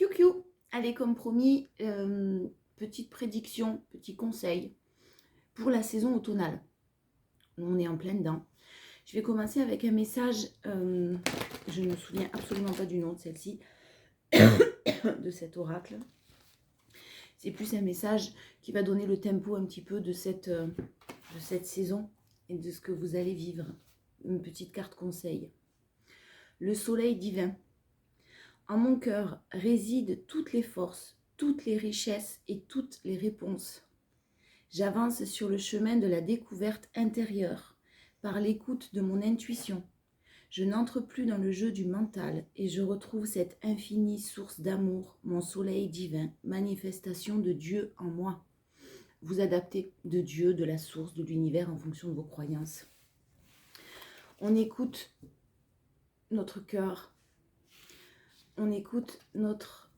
Coucou. Allez, comme promis, petite prédiction, petit conseil pour la saison automnale. On est en plein dedans. Je vais commencer avec un message, je ne me souviens absolument pas du nom de celle-ci, de cet oracle. C'est plus un message qui va donner le tempo un petit peu de cette saison et de ce que vous allez vivre. Une petite carte conseil. Le soleil divin. En mon cœur résident toutes les forces, toutes les richesses et toutes les réponses. J'avance sur le chemin de la découverte intérieure, par l'écoute de mon intuition. Je n'entre plus dans le jeu du mental et je retrouve cette infinie source d'amour, mon soleil divin, manifestation de Dieu en moi. Vous adaptez de Dieu, de la source, de l'univers en fonction de vos croyances. On écoute notre cœur. On écoute notre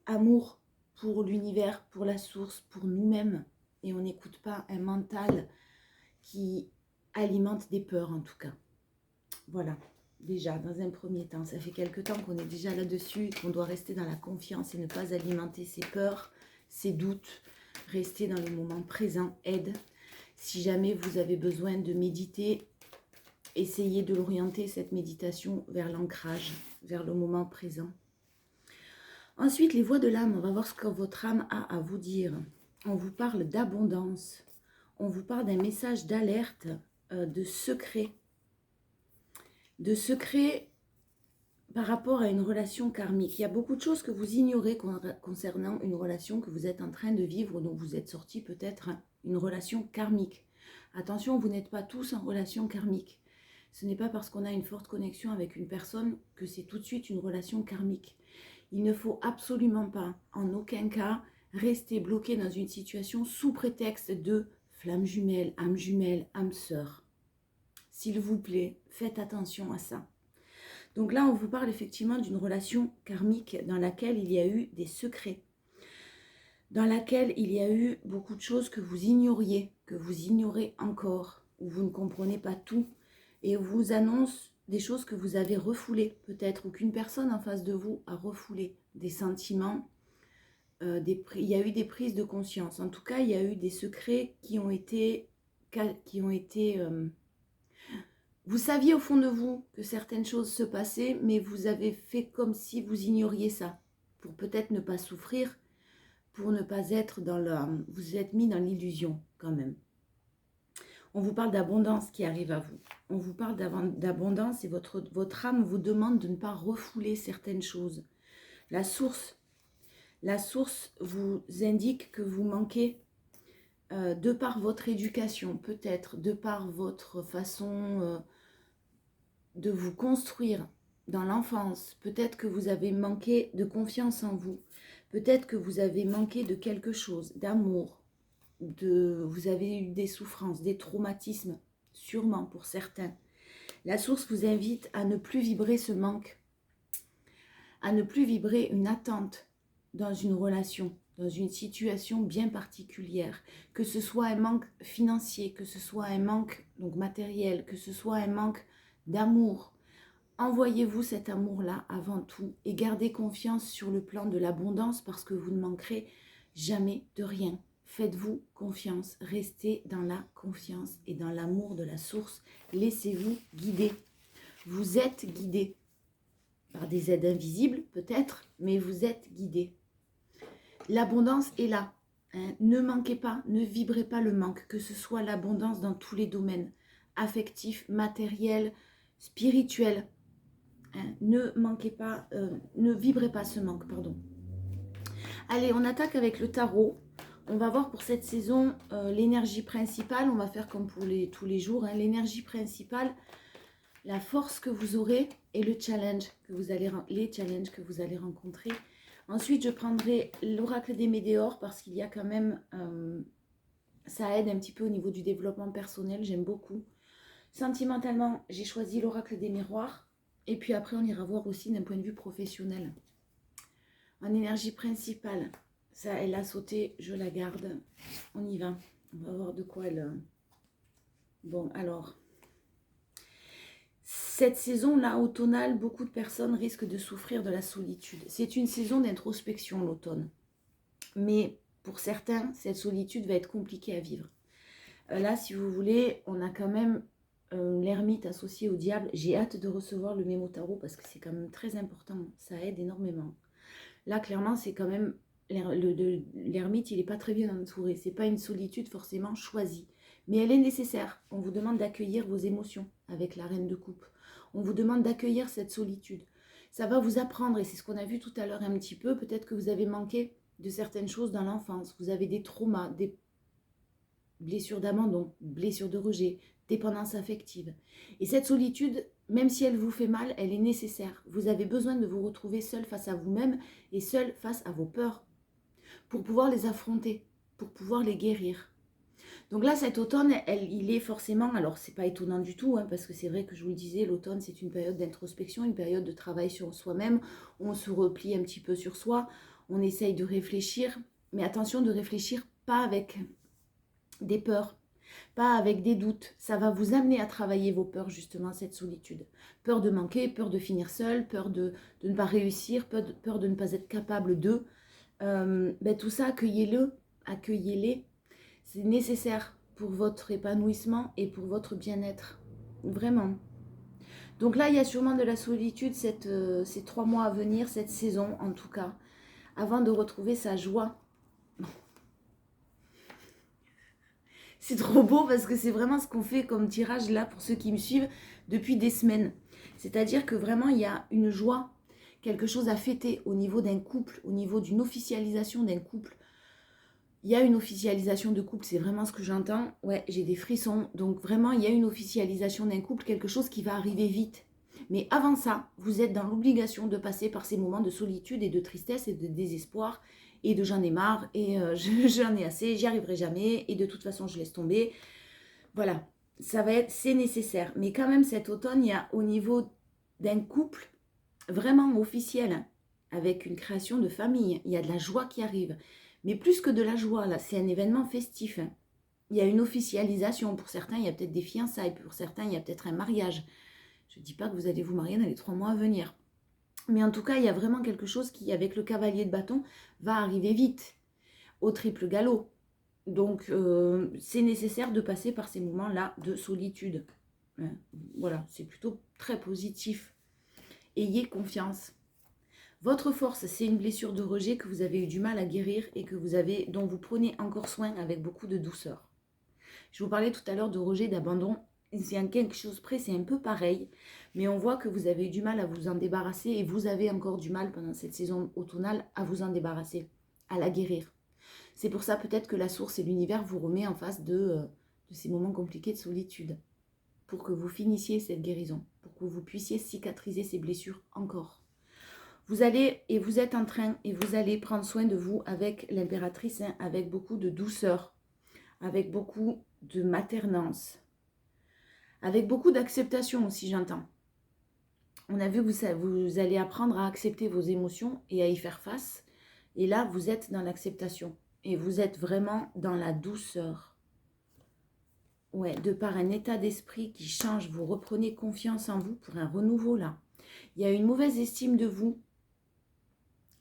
amour pour l'univers, pour la source, pour nous-mêmes. Et on n'écoute pas un mental qui alimente des peurs en tout cas. Voilà, déjà dans un premier temps, ça fait quelque temps qu'on est déjà là-dessus, qu'on doit rester dans la confiance et ne pas alimenter ses peurs, ses doutes. Rester dans le moment présent aide. Si jamais vous avez besoin de méditer, essayez de l'orienter, cette méditation, vers l'ancrage, vers le moment présent. Ensuite, les voix de l'âme, on va voir ce que votre âme a à vous dire. On vous parle d'abondance, on vous parle d'un message d'alerte, de secret. De secret par rapport à une relation karmique. Il y a beaucoup de choses que vous ignorez concernant une relation que vous êtes en train de vivre, dont vous êtes sorti peut-être une relation karmique. Attention, vous n'êtes pas tous en relation karmique. Ce n'est pas parce qu'on a une forte connexion avec une personne que c'est tout de suite une relation karmique. Il ne faut absolument pas, en aucun cas, rester bloqué dans une situation sous prétexte de flamme jumelle, âme sœur. S'il vous plaît, faites attention à ça. Donc là, on vous parle effectivement d'une relation karmique dans laquelle il y a eu des secrets, dans laquelle il y a eu beaucoup de choses que vous ignoriez, que vous ignorez encore, où vous ne comprenez pas tout, et on vous annonce des choses que vous avez refoulées, peut-être, ou qu'une personne en face de vous a refoulé, des sentiments, il y a eu des prises de conscience. En tout cas, il y a eu des secrets qui ont été vous saviez au fond de vous que certaines choses se passaient, mais vous avez fait comme si vous ignoriez ça, pour peut-être ne pas souffrir, pour ne pas être dans le... Vous êtes mis dans l'illusion quand même. On vous parle d'abondance qui arrive à vous. On vous parle d'abondance et votre âme vous demande de ne pas refouler certaines choses. La source vous indique que vous manquez de par votre éducation, peut-être, de par votre façon de vous construire dans l'enfance. Peut-être que vous avez manqué de confiance en vous. Peut-être que vous avez manqué de quelque chose, d'amour. Vous avez eu des souffrances, des traumatismes, sûrement pour certains. La source vous invite à ne plus vibrer ce manque, à ne plus vibrer une attente dans une relation, dans une situation bien particulière, que ce soit un manque financier, que ce soit un manque donc matériel, que ce soit un manque d'amour. Envoyez-vous cet amour-là avant tout et gardez confiance sur le plan de l'abondance parce que vous ne manquerez jamais de rien. Faites-vous confiance, restez dans la confiance et dans l'amour de la source. Laissez-vous guider. Vous êtes guidé par des aides invisibles peut-être, mais vous êtes guidé. L'abondance est là. Ne manquez pas, ne vibrez pas le manque, que ce soit l'abondance dans tous les domaines, affectifs, matériels, spirituels. Ne manquez pas, ne vibrez pas ce manque, pardon. Allez, on attaque avec le tarot. On va voir pour cette saison l'énergie principale. On va faire comme pour tous les jours. L'énergie principale, la force que vous aurez et le challenge que les challenges que vous allez rencontrer. Ensuite, je prendrai l'oracle des météores parce qu'il y a quand même, ça aide un petit peu au niveau du développement personnel. J'aime beaucoup. Sentimentalement, j'ai choisi l'oracle des miroirs. Et puis après, on ira voir aussi d'un point de vue professionnel. En énergie principale, ça, elle a sauté, je la garde. On y va. On va voir de quoi elle... Bon, alors... Cette saison-là, automnale, beaucoup de personnes risquent de souffrir de la solitude. C'est une saison d'introspection, l'automne. Mais pour certains, cette solitude va être compliquée à vivre. Là, si vous voulez, on a quand même l'ermite associé au diable. J'ai hâte de recevoir le mémo tarot parce que c'est quand même très important. Ça aide énormément. Là, clairement, c'est quand même... L'ermite, il n'est pas très bien entouré. Ce n'est pas une solitude forcément choisie. Mais elle est nécessaire. On vous demande d'accueillir vos émotions avec la reine de coupe. On vous demande d'accueillir cette solitude. Ça va vous apprendre, et c'est ce qu'on a vu tout à l'heure un petit peu, peut-être que vous avez manqué de certaines choses dans l'enfance. Vous avez des traumas, des blessures d'abandon, blessures de rejet, dépendance affective. Et cette solitude, même si elle vous fait mal, elle est nécessaire. Vous avez besoin de vous retrouver seul face à vous-même et seul face à vos peurs pour pouvoir les affronter, pour pouvoir les guérir. Donc là, cet automne, il est forcément, alors c'est pas étonnant du tout, hein, parce que c'est vrai que je vous le disais, l'automne c'est une période d'introspection, une période de travail sur soi-même, on se replie un petit peu sur soi, on essaye de réfléchir, mais attention de réfléchir pas avec des peurs, pas avec des doutes, ça va vous amener à travailler vos peurs justement, cette solitude. Peur de manquer, peur de finir seul, peur de ne pas réussir, peur de ne pas être capable de, tout ça, accueillez-les. C'est nécessaire pour votre épanouissement et pour votre bien-être. Vraiment. Donc là, il y a sûrement de la solitude ces 3 mois à venir, cette saison en tout cas, avant de retrouver sa joie. C'est trop beau parce que c'est vraiment ce qu'on fait comme tirage là pour ceux qui me suivent depuis des semaines. C'est-à-dire que vraiment, il y a une joie, quelque chose à fêter au niveau d'un couple, au niveau d'une officialisation d'un couple. Il y a une officialisation de couple, c'est vraiment ce que j'entends. Ouais, j'ai des frissons. Donc vraiment, il y a une officialisation d'un couple, quelque chose qui va arriver vite. Mais avant ça, vous êtes dans l'obligation de passer par ces moments de solitude et de tristesse et de désespoir et de j'en ai marre et j'en ai assez, j'y arriverai jamais et de toute façon, je laisse tomber. Voilà, c'est nécessaire. Mais quand même, cet automne, il y a au niveau d'un couple vraiment officiel, hein, avec une création de famille, il y a de la joie qui arrive. Mais plus que de la joie, là, c'est un événement festif. Hein. Il y a une officialisation. Pour certains, il y a peut-être des fiançailles. Pour certains, il y a peut-être un mariage. Je ne dis pas que vous allez vous marier dans les 3 mois à venir. Mais en tout cas, il y a vraiment quelque chose qui, avec le cavalier de bâton, va arriver vite, au triple galop. Donc, c'est nécessaire de passer par ces moments-là de solitude. Hein. Voilà, c'est plutôt très positif. Ayez confiance. Votre force, c'est une blessure de rejet que vous avez eu du mal à guérir et dont vous prenez encore soin avec beaucoup de douceur. Je vous parlais tout à l'heure de rejet, d'abandon. C'est quelque chose près, c'est un peu pareil. Mais on voit que vous avez eu du mal à vous en débarrasser et vous avez encore du mal pendant cette saison automnale à vous en débarrasser, à la guérir. C'est pour ça peut-être que la source et l'univers vous remet en face de ces moments compliqués de solitude. Pour que vous finissiez cette guérison, pour que vous puissiez cicatriser ces blessures encore. Vous allez, et vous êtes en train, et vous allez prendre soin de vous avec l'impératrice, hein, avec beaucoup de douceur, avec beaucoup de maternance, avec beaucoup d'acceptation aussi, j'entends. On a vu que vous allez apprendre à accepter vos émotions et à y faire face. Et là, vous êtes dans l'acceptation. Et vous êtes vraiment dans la douceur. Ouais, de par un état d'esprit qui change, vous reprenez confiance en vous pour un renouveau là. Il y a une mauvaise estime de vous.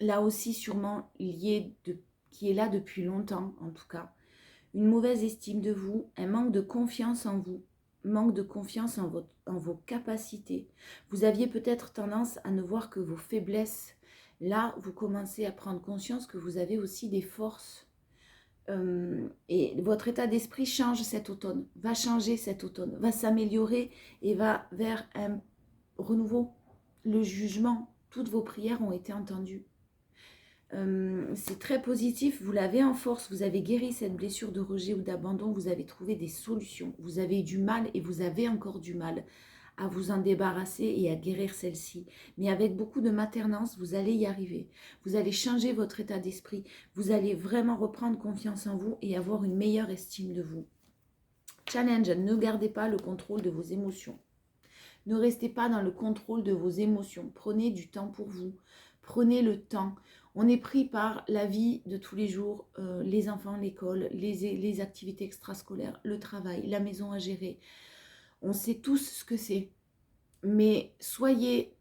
Là aussi sûrement qui est là depuis longtemps en tout cas. Une mauvaise estime de vous, un manque de confiance en vous, manque de confiance en vos capacités. Vous aviez peut-être tendance à ne voir que vos faiblesses. Là, vous commencez à prendre conscience que vous avez aussi des forces. Et votre état d'esprit change cet automne, va changer cet automne, va s'améliorer et va vers un renouveau. Le jugement, toutes vos prières ont été entendues. C'est très positif, vous l'avez en force, vous avez guéri cette blessure de rejet ou d'abandon, vous avez trouvé des solutions, vous avez eu du mal et vous avez encore du mal à vous en débarrasser et à guérir celle-ci. Mais avec beaucoup de maternance, vous allez y arriver. Vous allez changer votre état d'esprit, vous allez vraiment reprendre confiance en vous et avoir une meilleure estime de vous. Challenge, ne gardez pas le contrôle de vos émotions. Ne restez pas dans le contrôle de vos émotions. Prenez du temps pour vous. Prenez le temps. On est pris par la vie de tous les jours, les enfants, l'école, les activités extrascolaires, le travail, la maison à gérer. On sait tous ce que c'est. Mais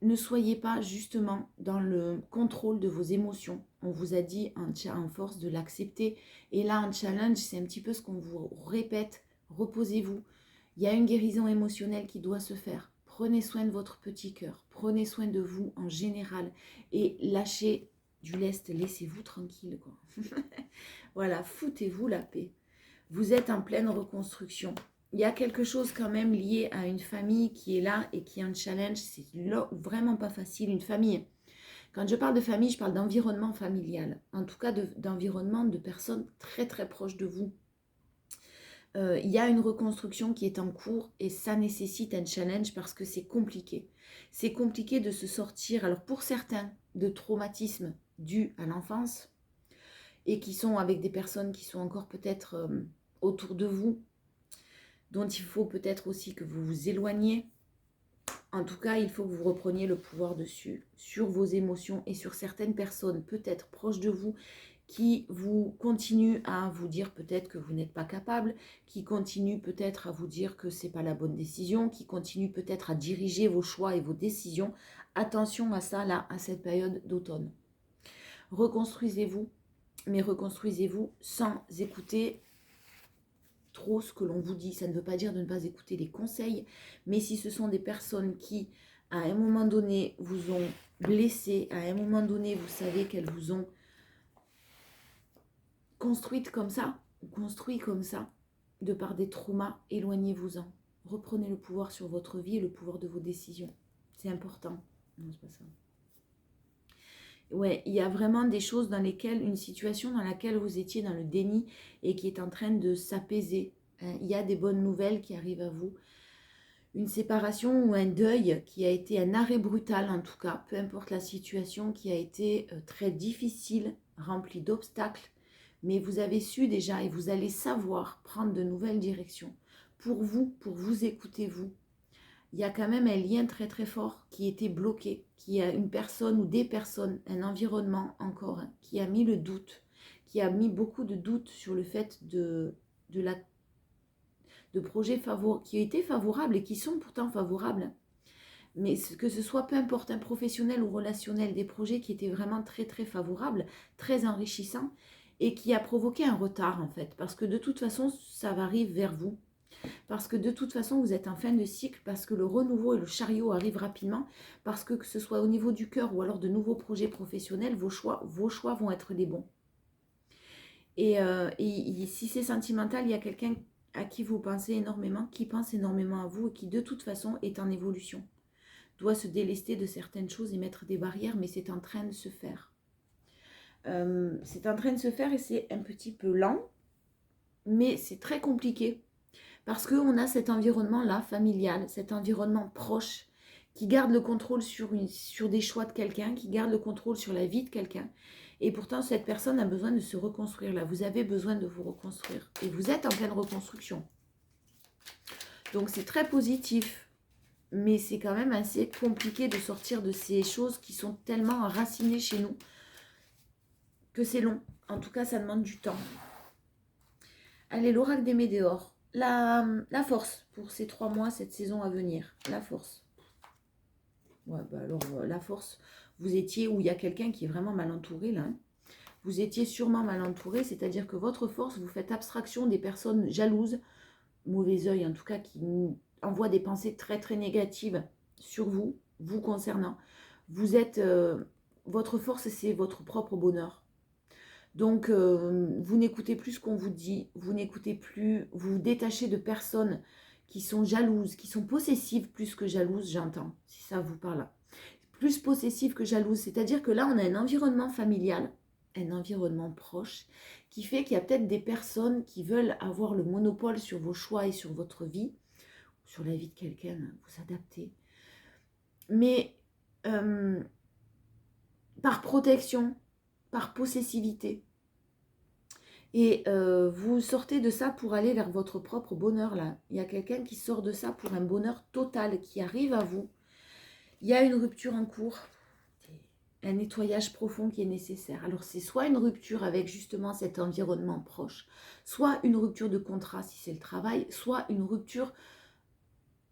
ne soyez pas justement dans le contrôle de vos émotions. On vous a dit en force de l'accepter. Et là, en challenge, c'est un petit peu ce qu'on vous répète. Reposez-vous. Il y a une guérison émotionnelle qui doit se faire. Prenez soin de votre petit cœur. Prenez soin de vous en général. Et lâchez du lest. Laissez-vous tranquille, quoi. Voilà, foutez-vous la paix. Vous êtes en pleine reconstruction. Il y a quelque chose quand même lié à une famille qui est là et qui est un challenge. C'est vraiment pas facile. Une famille. Quand je parle de famille, je parle d'environnement familial. En tout cas, d'environnement de personnes très très proches de vous. Il y a une reconstruction qui est en cours et ça nécessite un challenge parce que c'est compliqué. C'est compliqué de se sortir, alors pour certains, de traumatismes dus à l'enfance et qui sont avec des personnes qui sont encore peut-être autour de vous, dont il faut peut-être aussi que vous vous éloigniez. En tout cas, il faut que vous repreniez le pouvoir dessus, sur vos émotions et sur certaines personnes peut-être proches de vous qui vous continuent à vous dire peut-être que vous n'êtes pas capable, qui continuent peut-être à vous dire que ce n'est pas la bonne décision, qui continuent peut-être à diriger vos choix et vos décisions. Attention à ça, là, à cette période d'automne. Reconstruisez-vous, mais reconstruisez-vous sans écouter trop ce que l'on vous dit. Ça ne veut pas dire de ne pas écouter les conseils, mais si ce sont des personnes qui, à un moment donné, vous ont blessé, à un moment donné, vous savez qu'elles vous ont construite comme ça, ou construit comme ça, de par des traumas, éloignez-vous-en. Reprenez le pouvoir sur votre vie et le pouvoir de vos décisions. C'est important. Non, c'est pas ça. Ouais, il y a vraiment des choses dans lesquelles, une situation dans laquelle vous étiez dans le déni et qui est en train de s'apaiser. Il y a des bonnes nouvelles qui arrivent à vous. Une séparation ou un deuil qui a été un arrêt brutal en tout cas, peu importe la situation, qui a été très difficile, rempli d'obstacles, mais vous avez su déjà et vous allez savoir prendre de nouvelles directions. Pour vous écouter vous, il y a quand même un lien très très fort qui était bloqué, qui a une personne ou des personnes, un environnement encore, qui a mis le doute, qui a mis beaucoup de doutes sur le fait de projets qui étaient favorables et qui sont pourtant favorables. Mais que ce soit peu importe un professionnel ou relationnel, des projets qui étaient vraiment très très favorables, très enrichissants et qui a provoqué un retard en fait. Parce que de toute façon, ça arrive vers vous. Parce que de toute façon, vous êtes en fin de cycle, parce que le renouveau et le chariot arrivent rapidement, parce que ce soit au niveau du cœur ou alors de nouveaux projets professionnels, vos choix vont être les bons. Et si c'est sentimental, il y a quelqu'un à qui vous pensez énormément, qui pense énormément à vous et qui de toute façon est en évolution. Doit se délester de certaines choses et mettre des barrières, mais c'est en train de se faire. C'est en train de se faire et c'est un petit peu lent, mais c'est très compliqué. Parce qu'on a cet environnement-là, familial, cet environnement proche, qui garde le contrôle sur des choix de quelqu'un, qui garde le contrôle sur la vie de quelqu'un. Et pourtant, cette personne a besoin de se reconstruire. Là, vous avez besoin de vous reconstruire. Et vous êtes en pleine reconstruction. Donc, c'est très positif. Mais c'est quand même assez compliqué de sortir de ces choses qui sont tellement enracinées chez nous que c'est long. En tout cas, ça demande du temps. Allez, l'oracle des météores. La force pour ces 3 mois, cette saison à venir. La force. Ouais, bah alors, la force, vous étiez où il y a quelqu'un qui est vraiment mal entouré, là. Hein. Vous étiez sûrement mal entouré, c'est-à-dire que votre force, vous faites abstraction des personnes jalouses, mauvais œil en tout cas, qui envoient des pensées très très négatives sur vous, vous concernant. Vous êtes, votre force, c'est votre propre bonheur. Donc, vous n'écoutez plus ce qu'on vous dit, vous n'écoutez plus, vous vous détachez de personnes qui sont jalouses, qui sont possessives plus que jalouses, j'entends, si ça vous parle. Plus possessives que jalouses, c'est-à-dire que là, on a un environnement familial, un environnement proche, qui fait qu'il y a peut-être des personnes qui veulent avoir le monopole sur vos choix et sur votre vie, sur la vie de quelqu'un, vous adaptez. Mais par protection, par possessivité. Et vous sortez de ça pour aller vers votre propre bonheur là. Il y a quelqu'un qui sort de ça pour un bonheur total, qui arrive à vous. Il y a une rupture en cours, un nettoyage profond qui est nécessaire. Alors c'est soit une rupture avec justement cet environnement proche, soit une rupture de contrat si c'est le travail, soit une rupture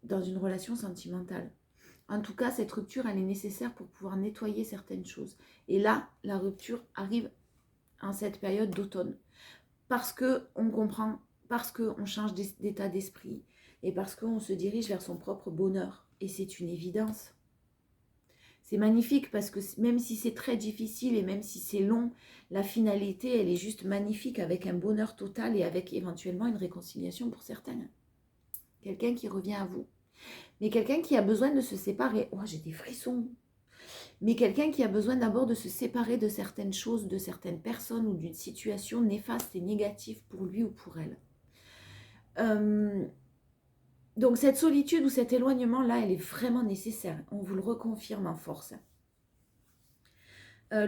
dans une relation sentimentale. En tout cas, cette rupture, elle est nécessaire pour pouvoir nettoyer certaines choses. Et là, la rupture arrive en cette période d'automne. Parce qu'on comprend, parce qu'on change d'état d'esprit et parce qu'on se dirige vers son propre bonheur. Et c'est une évidence. C'est magnifique parce que même si c'est très difficile et même si c'est long, la finalité, elle est juste magnifique avec un bonheur total et avec éventuellement une réconciliation pour certaines. Quelqu'un qui revient à vous. Mais quelqu'un qui a besoin de se séparer. Oh, j'ai des frissons. Mais quelqu'un qui a besoin d'abord de se séparer de certaines choses, de certaines personnes ou d'une situation néfaste et négative pour lui ou pour elle. Donc cette solitude ou cet éloignement-là, elle est vraiment nécessaire. On vous le reconfirme en force. En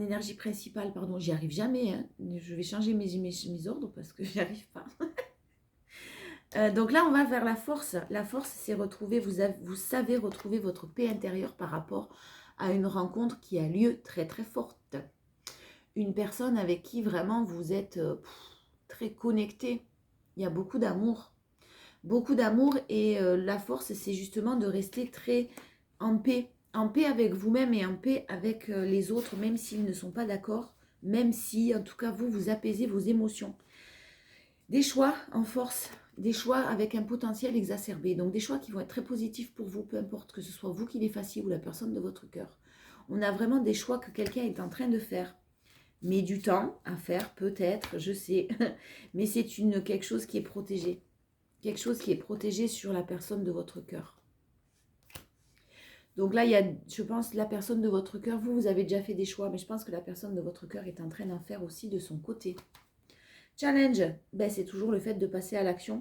énergie principale, pardon, j'y arrive jamais. Hein. Je vais changer mes ordres parce que j'y arrive pas. Donc là, on va vers la force. La force, c'est retrouver, vous savez retrouver votre paix intérieure par rapport à une rencontre qui a lieu très très forte. Une personne avec qui vraiment vous êtes très connecté. Il y a beaucoup d'amour. Beaucoup d'amour et la force, c'est justement de rester très en paix avec vous-même et en paix avec les autres, même s'ils ne sont pas d'accord, même si, en tout cas, vous apaisez vos émotions. Des choix en force, des choix avec un potentiel exacerbé, donc des choix qui vont être très positifs pour vous, peu importe que ce soit vous qui les fassiez ou la personne de votre cœur. On a vraiment des choix que quelqu'un est en train de faire, mais du temps à faire, peut-être, je sais, mais c'est quelque chose qui est protégé. Quelque chose qui est protégé sur la personne de votre cœur. Donc là, il y a, je pense, la personne de votre cœur. Vous avez déjà fait des choix, mais je pense que la personne de votre cœur est en train d'en faire aussi de son côté. Challenge, c'est toujours le fait de passer à l'action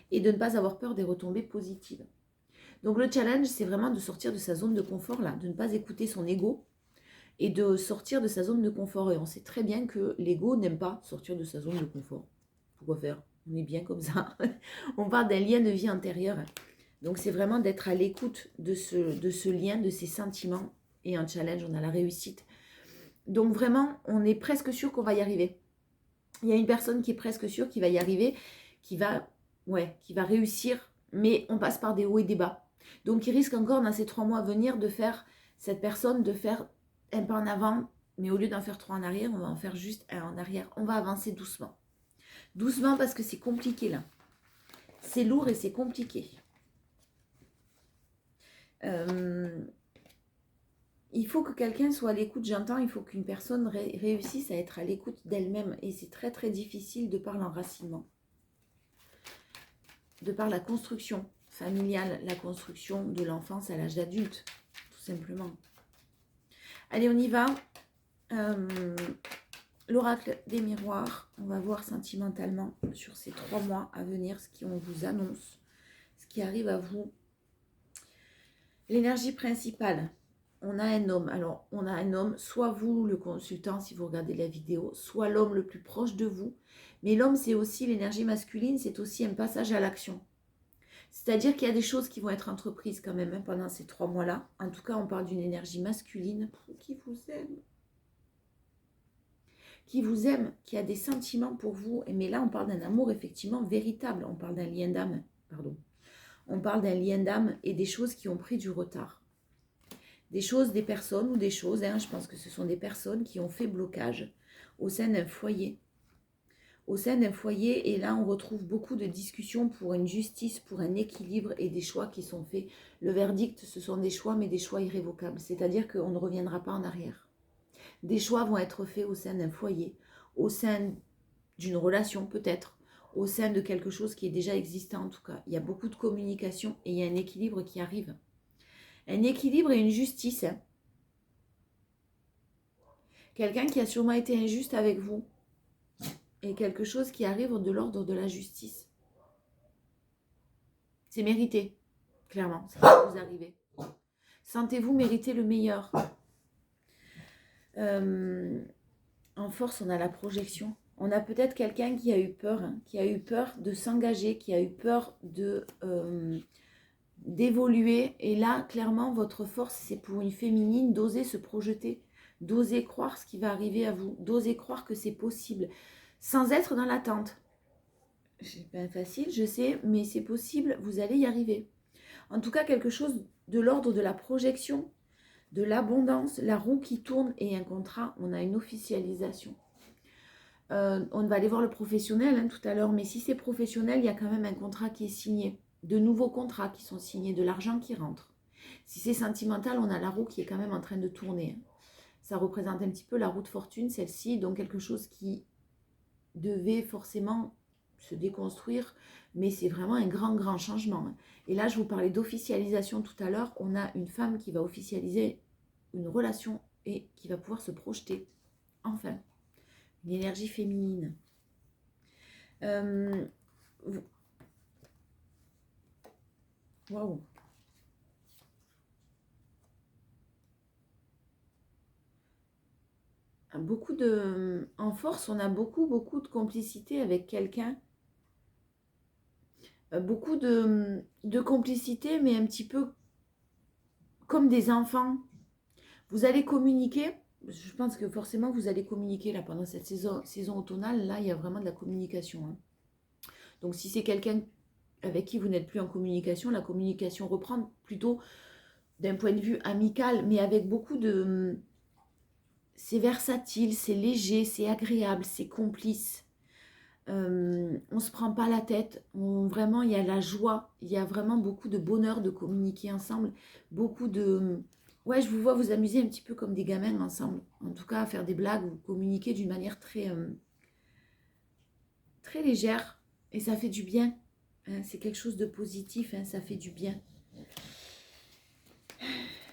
et de ne pas avoir peur des retombées positives. Donc le challenge, c'est vraiment de sortir de sa zone de confort, là, de ne pas écouter son ego et de sortir de sa zone de confort. Et on sait très bien que l'ego n'aime pas sortir de sa zone de confort. Pourquoi faire ? On est bien comme ça. On parle d'un lien de vie antérieur. Donc, c'est vraiment d'être à l'écoute de ce lien, de ces sentiments. Et un challenge, on a la réussite. Donc, vraiment, on est presque sûr qu'on va y arriver. Il y a une personne qui est presque sûre qu'il va y arriver, qui va réussir. Mais on passe par des hauts et des bas. Donc, il risque encore dans ces 3 mois à venir de faire cette personne, de faire un pas en avant. Mais au lieu d'en faire 3 en arrière, on va en faire juste un en arrière. On va avancer doucement. Doucement parce que c'est compliqué là. C'est lourd et c'est compliqué. Il faut que quelqu'un soit à l'écoute, j'entends, il faut qu'une personne réussisse à être à l'écoute d'elle-même. Et c'est très très difficile de par l'enracinement. De par la construction familiale, la construction de l'enfance à l'âge d'adulte, tout simplement. Allez, on y va. L'oracle des miroirs, on va voir sentimentalement sur ces 3 mois à venir ce qu'on vous annonce, ce qui arrive à vous. L'énergie principale, on a un homme. Alors, on a un homme, soit vous, le consultant, si vous regardez la vidéo, soit l'homme le plus proche de vous. Mais l'homme, c'est aussi l'énergie masculine, c'est aussi un passage à l'action. C'est-à-dire qu'il y a des choses qui vont être entreprises quand même pendant ces 3 mois-là. En tout cas, on parle d'une énergie masculine qui vous aime. Qui vous aime, qui a des sentiments pour vous. Mais là, on parle d'un amour effectivement véritable. On parle d'un lien d'âme, pardon. On parle d'un lien d'âme et des choses qui ont pris du retard. Des choses, des personnes ou des choses, je pense que ce sont des personnes qui ont fait blocage au sein d'un foyer. Au sein d'un foyer, et là, on retrouve beaucoup de discussions pour une justice, pour un équilibre et des choix qui sont faits. Le verdict, ce sont des choix, mais des choix irrévocables. C'est-à-dire qu'on ne reviendra pas en arrière. Des choix vont être faits au sein d'un foyer, au sein d'une relation peut-être, au sein de quelque chose qui est déjà existant en tout cas. Il y a beaucoup de communication et il y a un équilibre qui arrive. Un équilibre et une justice. Quelqu'un qui a sûrement été injuste avec vous. Et quelque chose qui arrive de l'ordre de la justice. C'est mérité, clairement, ce qui va vous arriver. Sentez-vous mériter le meilleur. En force, on a la projection. On a peut-être quelqu'un qui a eu peur, qui a eu peur de s'engager, qui a eu peur d'évoluer. Et là, clairement, votre force, c'est pour une féminine d'oser se projeter, d'oser croire ce qui va arriver à vous, d'oser croire que c'est possible, sans être dans l'attente. C'est pas facile, je sais, mais c'est possible, vous allez y arriver. En tout cas, quelque chose de l'ordre de la projection, de l'abondance, la roue qui tourne et un contrat, on a une officialisation. On va aller voir le professionnel hein, tout à l'heure, mais si c'est professionnel, il y a quand même un contrat qui est signé, de nouveaux contrats qui sont signés, de l'argent qui rentre. Si c'est sentimental, on a la roue qui est quand même en train de tourner. Ça représente un petit peu la roue de fortune, celle-ci, donc quelque chose qui devait forcément se déconstruire, mais c'est vraiment un grand changement. Et là, je vous parlais d'officialisation tout à l'heure, on a une femme qui va officialiser une relation et qui va pouvoir se projeter, enfin, une énergie féminine. Waouh. En force, on a beaucoup de complicité avec quelqu'un. Beaucoup de complicité, mais un petit peu comme des enfants. Vous allez communiquer. Je pense que forcément, vous allez communiquer là pendant cette saison automnale. Là, il y a vraiment de la communication. Hein. Donc, si c'est quelqu'un avec qui vous n'êtes plus en communication, la communication reprend plutôt d'un point de vue amical, mais avec beaucoup de... C'est versatile, c'est léger, c'est agréable, c'est complice. On se prend pas la tête. Vraiment, il y a la joie. Il y a vraiment beaucoup de bonheur de communiquer ensemble. Beaucoup de... Ouais, je vous vois vous amuser un petit peu comme des gamins ensemble. En tout cas, à faire des blagues ou communiquer d'une manière très légère. Et ça fait du bien. Hein, c'est quelque chose de positif. Hein, ça fait du bien.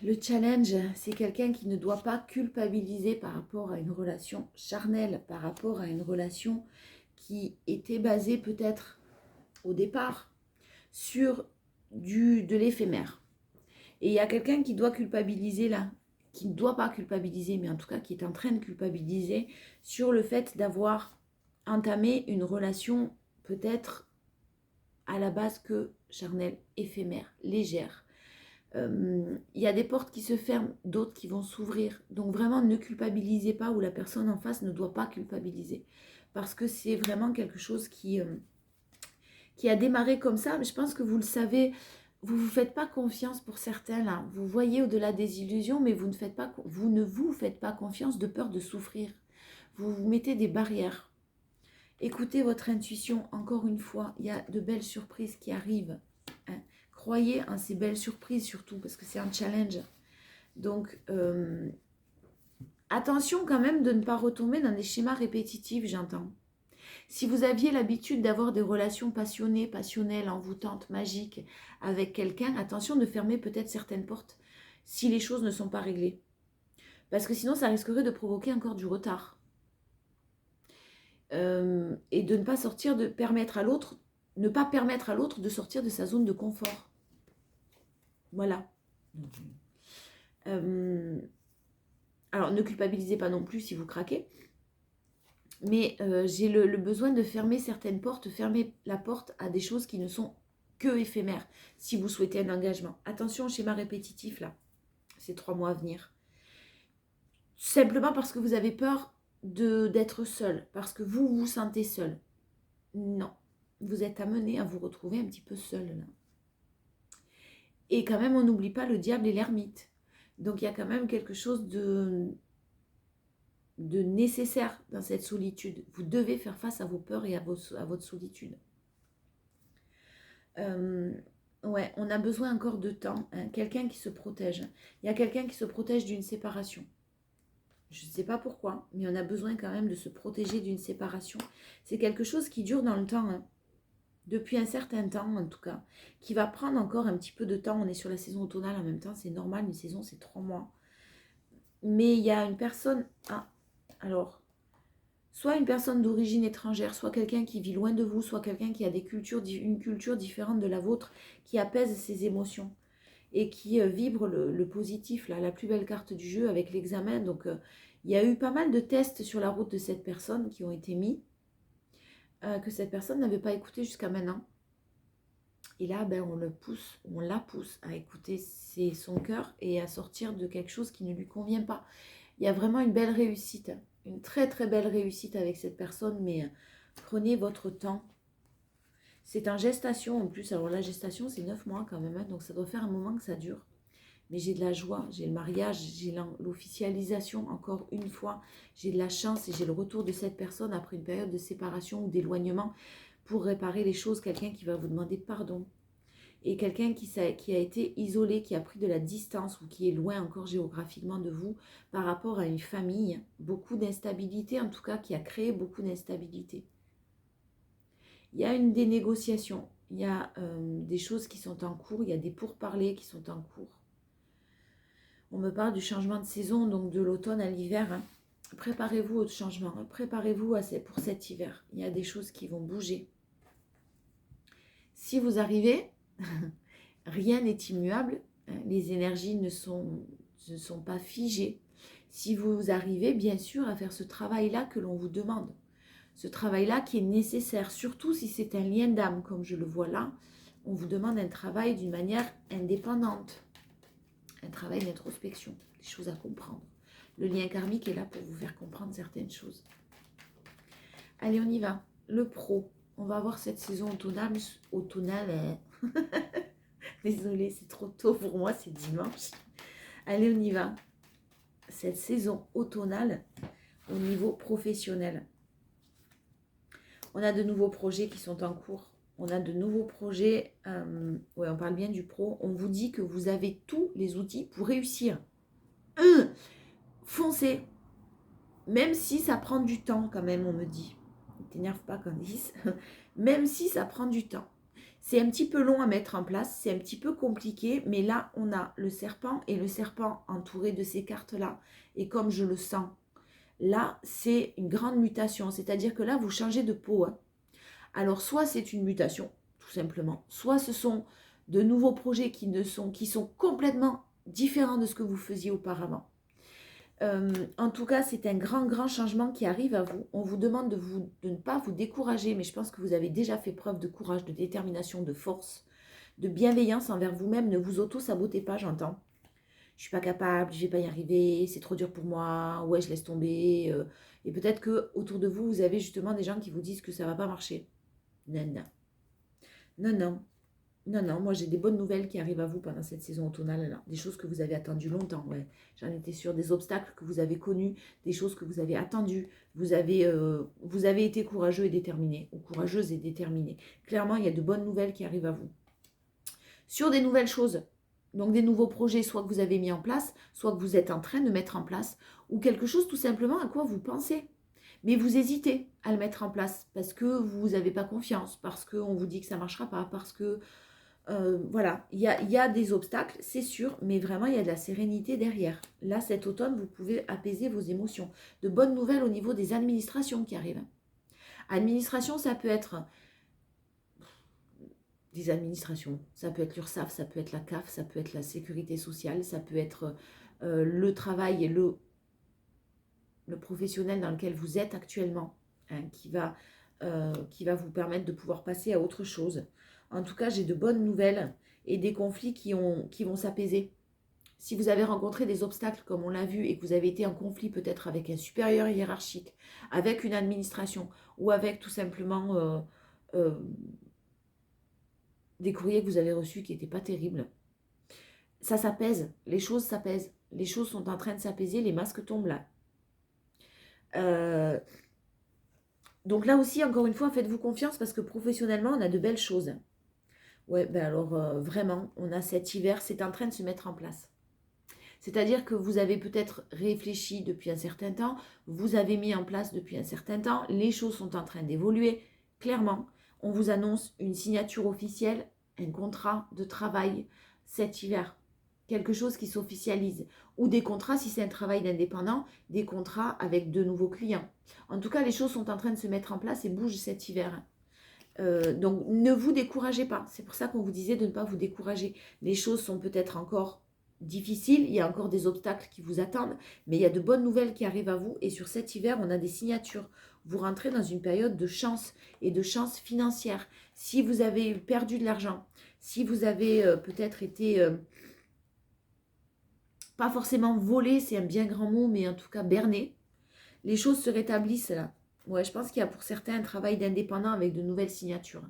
Le challenge, c'est quelqu'un qui ne doit pas culpabiliser par rapport à une relation charnelle, par rapport à une relation qui était basée peut-être au départ sur de l'éphémère. Et il y a quelqu'un qui doit culpabiliser là, qui ne doit pas culpabiliser, mais en tout cas qui est en train de culpabiliser sur le fait d'avoir entamé une relation peut-être à la base que charnelle, éphémère, légère. Il y a des portes qui se ferment, d'autres qui vont s'ouvrir. Donc vraiment, ne culpabilisez pas ou la personne en face ne doit pas culpabiliser. Parce que c'est vraiment quelque chose qui a démarré comme ça. Mais je pense que vous le savez, vous ne vous faites pas confiance pour certains là. Vous voyez au-delà des illusions, mais vous ne vous faites pas confiance de peur de souffrir. Vous vous mettez des barrières. Écoutez votre intuition, encore une fois, il y a de belles surprises qui arrivent. Hein. Croyez en ces belles surprises surtout, parce que c'est un challenge. Donc, attention quand même de ne pas retomber dans des schémas répétitifs, j'entends. Si vous aviez l'habitude d'avoir des relations passionnées, passionnelles, envoûtantes, magiques avec quelqu'un, attention de fermer peut-être certaines portes si les choses ne sont pas réglées. Parce que sinon, ça risquerait de provoquer encore du retard. Et de ne pas sortir, de permettre à l'autre, ne pas permettre à l'autre de sortir de sa zone de confort. Voilà. Alors, ne culpabilisez pas non plus si vous craquez. Mais j'ai le besoin de fermer certaines portes, fermer la porte à des choses qui ne sont que éphémères, si vous souhaitez un engagement. Attention au schéma répétitif, là, ces 3 mois à venir. Simplement parce que vous avez peur d'être seul, parce que vous vous sentez seul. Non, vous êtes amené à vous retrouver un petit peu seul, là. Et quand même, on n'oublie pas le diable et l'ermite. Donc, il y a quand même quelque chose de nécessaire dans cette solitude. Vous devez faire face à vos peurs et à votre solitude. Ouais, on a besoin encore de temps. Hein, quelqu'un qui se protège. Il y a quelqu'un qui se protège d'une séparation. Je ne sais pas pourquoi, mais on a besoin quand même de se protéger d'une séparation. C'est quelque chose qui dure dans le temps. Hein, depuis un certain temps en tout cas. Qui va prendre encore un petit peu de temps. On est sur la saison automnale en même temps. C'est normal, une saison c'est 3 mois. Mais il y a une personne... Ah, alors... Soit une personne d'origine étrangère, soit quelqu'un qui vit loin de vous, soit quelqu'un qui a une culture différente de la vôtre, qui apaise ses émotions et qui vibre le positif, là, la plus belle carte du jeu avec l'examen. Donc, il y a eu pas mal de tests sur la route de cette personne qui ont été mis, que cette personne n'avait pas écouté jusqu'à maintenant. Et là, ben, on la pousse à écouter son cœur et à sortir de quelque chose qui ne lui convient pas. Il y a vraiment une belle réussite. Une très belle réussite avec cette personne, mais prenez votre temps. C'est en gestation en plus. Alors la gestation, c'est 9 mois quand même. Hein, donc ça doit faire un moment que ça dure. Mais j'ai de la joie, j'ai le mariage, j'ai l'officialisation encore une fois. J'ai de la chance et j'ai le retour de cette personne après une période de séparation ou d'éloignement pour réparer les choses. Quelqu'un qui va vous demander pardon. Et quelqu'un qui a été isolé, qui a pris de la distance ou qui est loin encore géographiquement de vous par rapport à une famille. Beaucoup d'instabilité, en tout cas, qui a créé beaucoup d'instabilité. Il y a des négociations, il y a des choses qui sont en cours, il y a des pourparlers qui sont en cours. On me parle du changement de saison, donc de l'automne à l'hiver. Hein. Préparez-vous au changement, hein. Préparez-vous pour cet hiver. Il y a des choses qui vont bouger. Si vous arrivez, rien n'est immuable, hein. Les énergies ne sont pas figées. Si vous arrivez, bien sûr, à faire ce travail-là que l'on vous demande. Ce travail-là qui est nécessaire, surtout si c'est un lien d'âme, comme je le vois là. On vous demande un travail d'une manière indépendante. Un travail d'introspection, des choses à comprendre. Le lien karmique est là pour vous faire comprendre certaines choses. Allez, on y va. Le pro. On va voir cette saison automnale. Désolée, c'est trop tôt pour moi, c'est dimanche. Allez, on y va. Cette saison automnale au niveau professionnel. On a de nouveaux projets qui sont en cours. On a de nouveaux projets. On parle bien du pro. On vous dit que vous avez tous les outils pour réussir. Foncez. Même si ça prend du temps quand même, on me dit. Ne t'énerve pas, Candice. Même si ça prend du temps. C'est un petit peu long à mettre en place. C'est un petit peu compliqué. Mais là, on a le serpent. Et le serpent entouré de ces cartes-là. Et comme je le sens, là, c'est une grande mutation. C'est-à-dire que là, vous changez de peau. Hein. Alors, soit c'est une mutation, tout simplement. Soit ce sont de nouveaux projets qui sont complètement différents de ce que vous faisiez auparavant. En tout cas, c'est un grand changement qui arrive à vous. On vous demande de ne pas vous décourager, mais je pense que vous avez déjà fait preuve de courage, de détermination, de force, de bienveillance envers vous-même. Ne vous auto-sabotez pas, j'entends. Je suis pas capable, je vais pas y arriver, c'est trop dur pour moi, ouais, je laisse tomber. Et peut-être que autour de vous, vous avez justement des gens qui vous disent que ça va pas marcher. Non, moi j'ai des bonnes nouvelles qui arrivent à vous pendant cette saison automnale là. Des choses que vous avez attendues longtemps, ouais. J'en étais sûre, des obstacles que vous avez connus, des choses que vous avez attendues. Vous avez été courageux et déterminé, ou courageuse et déterminée. Clairement, il y a de bonnes nouvelles qui arrivent à vous. Sur des nouvelles choses, donc des nouveaux projets, soit que vous avez mis en place, soit que vous êtes en train de mettre en place, ou quelque chose tout simplement à quoi vous pensez. Mais vous hésitez à le mettre en place parce que vous n'avez pas confiance, parce qu'on vous dit que ça ne marchera pas, parce que voilà, il y a des obstacles, c'est sûr, mais vraiment il y a de la sérénité derrière. Là, cet automne, vous pouvez apaiser vos émotions. De bonnes nouvelles au niveau des administrations qui arrivent. Administration, ça peut être des administrations, ça peut être l'URSSAF, ça peut être la CAF, ça peut être la sécurité sociale, ça peut être le travail et le professionnel dans lequel vous êtes actuellement, hein, qui va vous permettre de pouvoir passer à autre chose. En tout cas, j'ai de bonnes nouvelles et des conflits qui vont s'apaiser. Si vous avez rencontré des obstacles, comme on l'a vu, et que vous avez été en conflit peut-être avec un supérieur hiérarchique, avec une administration, ou avec tout simplement des courriers que vous avez reçus qui n'étaient pas terribles, ça s'apaise, les choses s'apaisent. Les choses sont en train de s'apaiser, les masques tombent là. Donc là aussi, encore une fois, faites-vous confiance parce que professionnellement, on a de belles choses. Ouais, ben alors vraiment, on a cet hiver, c'est en train de se mettre en place. C'est-à-dire que vous avez peut-être réfléchi depuis un certain temps, vous avez mis en place depuis un certain temps, les choses sont en train d'évoluer. Clairement, on vous annonce une signature officielle, un contrat de travail cet hiver. Quelque chose qui s'officialise. Ou des contrats, si c'est un travail d'indépendant, des contrats avec de nouveaux clients. En tout cas, les choses sont en train de se mettre en place et bougent cet hiver. Donc, ne vous découragez pas. C'est pour ça qu'on vous disait de ne pas vous décourager. Les choses sont peut-être encore difficiles. Il y a encore des obstacles qui vous attendent. Mais il y a de bonnes nouvelles qui arrivent à vous. Et sur cet hiver, on a des signatures. Vous rentrez dans une période de chance et de chance financière. Si vous avez perdu de l'argent, si vous avez peut-être été... pas forcément volé, c'est un bien grand mot, mais en tout cas berné, les choses se rétablissent là. Ouais, je pense qu'il y a pour certains un travail d'indépendant avec de nouvelles signatures.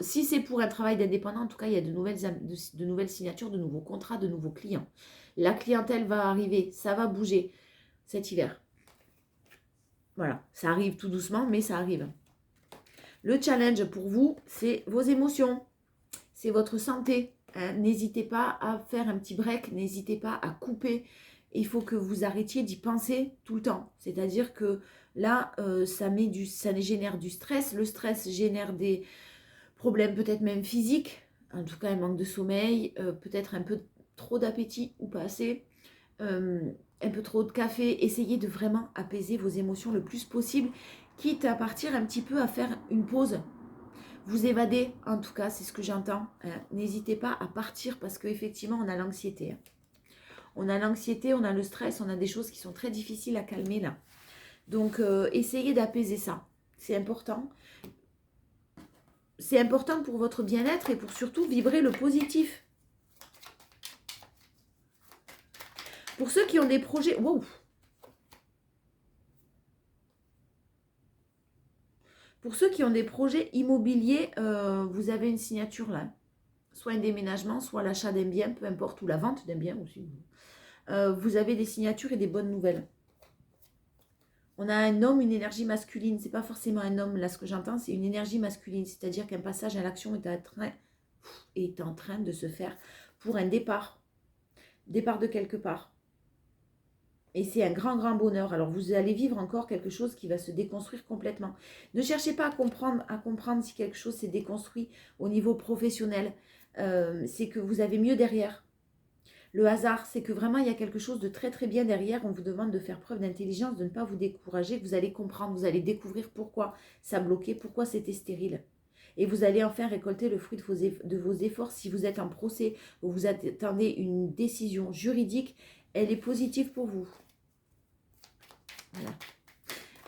Si c'est pour un travail d'indépendant, en tout cas, il y a de nouvelles signatures, de nouveaux contrats, de nouveaux clients. La clientèle va arriver, ça va bouger cet hiver. Voilà, ça arrive tout doucement, mais ça arrive. Le challenge pour vous, c'est vos émotions, c'est votre santé. Hein. N'hésitez pas à faire un petit break, n'hésitez pas à couper. Il faut que vous arrêtiez d'y penser tout le temps. C'est-à-dire que là, ça génère du stress. Le stress génère des problèmes peut-être même physiques. En tout cas, un manque de sommeil, peut-être un peu trop d'appétit ou pas assez. Un peu trop de café. Essayez de vraiment apaiser vos émotions le plus possible, quitte à partir un petit peu à faire une pause. Vous évader, en tout cas, c'est ce que j'entends. Hein. N'hésitez pas à partir parce qu'effectivement, on a l'anxiété. Hein. On a l'anxiété, on a le stress, on a des choses qui sont très difficiles à calmer là. Donc, essayez d'apaiser ça. C'est important. C'est important pour votre bien-être et pour surtout vibrer le positif. Pour ceux qui ont des projets... Wow. Pour ceux qui ont des projets immobiliers, vous avez une signature là. Soit un déménagement, soit l'achat d'un bien, peu importe, ou la vente d'un bien aussi. Vous avez des signatures et des bonnes nouvelles. On a un homme, une énergie masculine. C'est pas forcément un homme, là, ce que j'entends, c'est une énergie masculine. C'est-à-dire qu'un passage à l'action est en train de se faire pour un départ. Départ de quelque part. Et c'est un grand, grand bonheur. Alors, vous allez vivre encore quelque chose qui va se déconstruire complètement. Ne cherchez pas à comprendre si quelque chose s'est déconstruit au niveau professionnel. C'est que vous avez mieux derrière. Le hasard, c'est que vraiment, il y a quelque chose de très, très bien derrière. On vous demande de faire preuve d'intelligence, de ne pas vous décourager. Vous allez comprendre, vous allez découvrir pourquoi ça bloquait, pourquoi c'était stérile. Et vous allez enfin récolter le fruit de vos efforts. Si vous êtes en procès ou vous attendez une décision juridique, elle est positive pour vous. Voilà.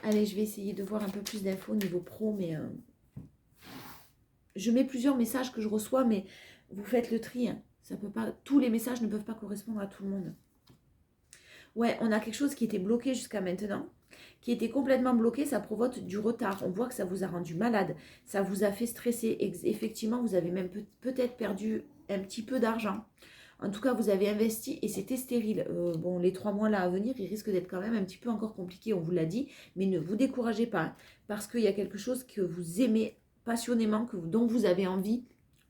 Allez, je vais essayer de voir un peu plus d'infos au niveau pro, mais je mets plusieurs messages que je reçois, mais vous faites le tri. Hein. Ça peut pas, tous les messages ne peuvent pas correspondre à tout le monde. Ouais, on a quelque chose qui était bloqué jusqu'à maintenant, qui était complètement bloqué, ça provoque du retard. On voit que ça vous a rendu malade, ça vous a fait stresser. Effectivement, vous avez même peut-être perdu un petit peu d'argent. En tout cas, vous avez investi et c'était stérile. Bon, les 3 mois là à venir, ils risquent d'être quand même un petit peu encore compliqués, on vous l'a dit. Mais ne vous découragez pas, hein, parce qu'il y a quelque chose que vous aimez passionnément, dont vous avez envie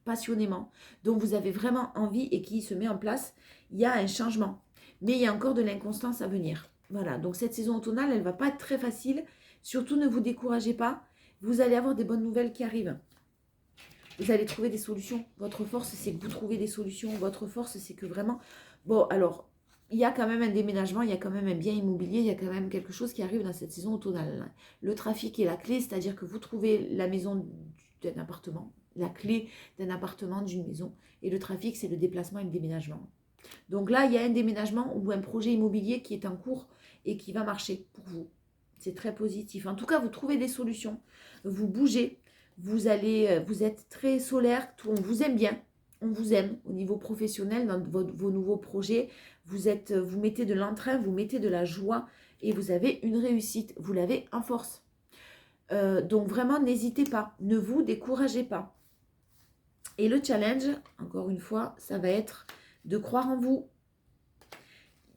passionnément, dont vous avez vraiment envie et qui se met en place. Il y a un changement. Mais il y a encore de l'inconstance à venir. Voilà, donc cette saison automnale, elle ne va pas être très facile. Surtout, ne vous découragez pas. Vous allez avoir des bonnes nouvelles qui arrivent. Vous allez trouver des solutions. Votre force, c'est que vous trouvez des solutions. Votre force, c'est que vraiment... Bon, alors, il y a quand même un déménagement, il y a quand même un bien immobilier, il y a quand même quelque chose qui arrive dans cette saison automnale. Le trafic est la clé, c'est-à-dire que vous trouvez la maison d'un appartement, la clé d'un appartement, d'une maison. Et le trafic, c'est le déplacement et le déménagement. Donc là, il y a un déménagement ou un projet immobilier qui est en cours et qui va marcher pour vous. C'est très positif. En tout cas, vous trouvez des solutions. Vous bougez. Vous êtes très solaire. On vous aime bien. On vous aime au niveau professionnel dans vos nouveaux projets. Vous mettez de l'entrain, vous mettez de la joie et vous avez une réussite. Vous l'avez en force. Donc vraiment, n'hésitez pas. Ne vous découragez pas. Et le challenge, encore une fois, ça va être de croire en vous.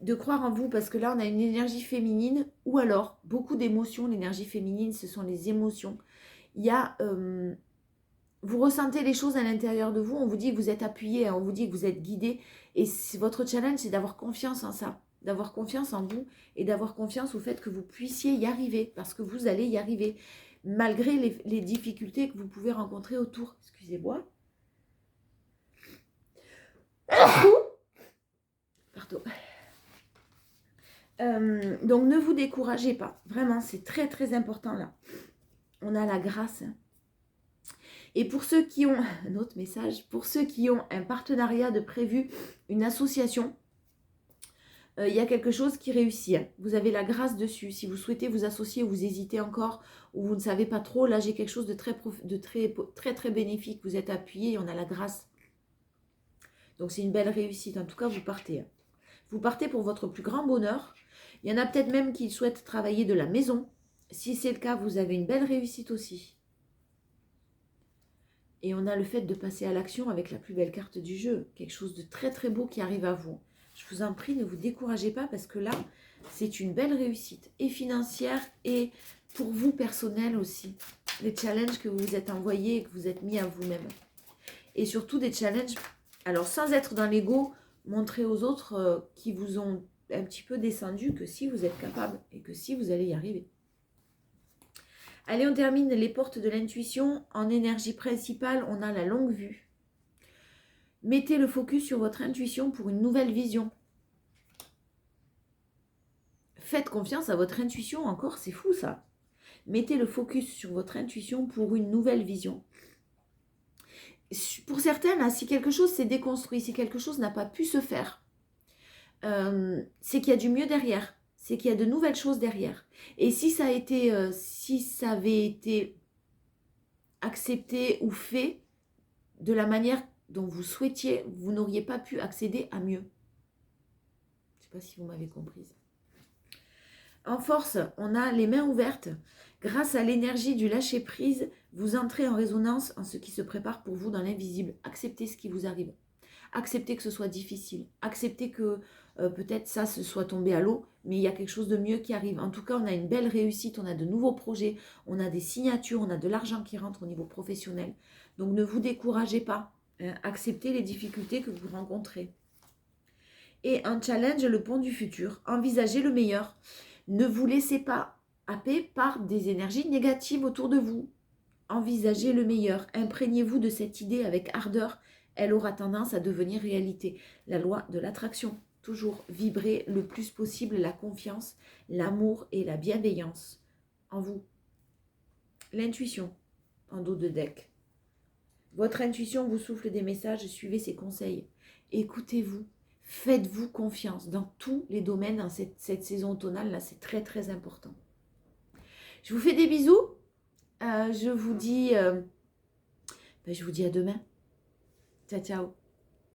De croire en vous, parce que là, on a une énergie féminine, ou alors, beaucoup d'émotions. L'énergie féminine, ce sont les émotions. Il y a... vous ressentez les choses à l'intérieur de vous, on vous dit que vous êtes appuyé, on vous dit que vous êtes guidé. Et votre challenge, c'est d'avoir confiance en ça. D'avoir confiance en vous et d'avoir confiance au fait que vous puissiez y arriver. Parce que vous allez y arriver. Malgré les difficultés que vous pouvez rencontrer autour. Excusez-moi. Pardon. Donc ne vous découragez pas. Vraiment, c'est très très important là. On a la grâce. Et pour ceux qui ont, un autre message, pour ceux qui ont un partenariat de prévu, une association, il y a quelque chose qui réussit. Hein. Vous avez la grâce dessus. Si vous souhaitez vous associer ou vous hésitez encore ou vous ne savez pas trop, là j'ai quelque chose de très bénéfique. Vous êtes appuyé et on a la grâce. Donc c'est une belle réussite. En tout cas, vous partez. Hein. Vous partez pour votre plus grand bonheur. Il y en a peut-être même qui souhaitent travailler de la maison. Si c'est le cas, vous avez une belle réussite aussi. Et on a le fait de passer à l'action avec la plus belle carte du jeu. Quelque chose de très très beau qui arrive à vous. Je vous en prie, ne vous découragez pas parce que là, c'est une belle réussite. Et financière et pour vous personnel aussi. Les challenges que vous vous êtes envoyés et que vous êtes mis à vous-même. Et surtout des challenges, alors sans être dans l'ego, montrer aux autres qui vous ont un petit peu descendu que si vous êtes capable et que si vous allez y arriver. Allez, on termine les portes de l'intuition. En énergie principale, on a la longue vue. Mettez le focus sur votre intuition pour une nouvelle vision. Faites confiance à votre intuition encore, c'est fou ça. Mettez le focus sur votre intuition pour une nouvelle vision. Pour certaines, si quelque chose s'est déconstruit, si quelque chose n'a pas pu se faire, c'est qu'il y a du mieux derrière. C'est qu'il y a de nouvelles choses derrière. Et si ça avait été accepté ou fait de la manière dont vous souhaitiez, vous n'auriez pas pu accéder à mieux. Je ne sais pas si vous m'avez comprise. En force, on a les mains ouvertes. Grâce à l'énergie du lâcher-prise, vous entrez en résonance en ce qui se prépare pour vous dans l'invisible. Acceptez ce qui vous arrive. Acceptez que ce soit difficile. Acceptez que peut-être ça se soit tombé à l'eau, mais il y a quelque chose de mieux qui arrive. En tout cas, on a une belle réussite, on a de nouveaux projets, on a des signatures, on a de l'argent qui rentre au niveau professionnel. Donc ne vous découragez pas. Acceptez les difficultés que vous rencontrez. Et un challenge, le pont du futur. Envisagez le meilleur. Ne vous laissez pas happer par des énergies négatives autour de vous. Envisagez le meilleur. Imprégnez-vous de cette idée avec ardeur. Elle aura tendance à devenir réalité. La loi de l'attraction. Toujours vibrer le plus possible la confiance, l'amour et la bienveillance en vous. L'intuition en dos de deck. Votre intuition vous souffle des messages, suivez ses conseils. Écoutez-vous, faites-vous confiance dans tous les domaines dans cette saison automnale. Là, c'est très très important. Je vous fais des bisous. Je vous dis à demain. Ciao, ciao.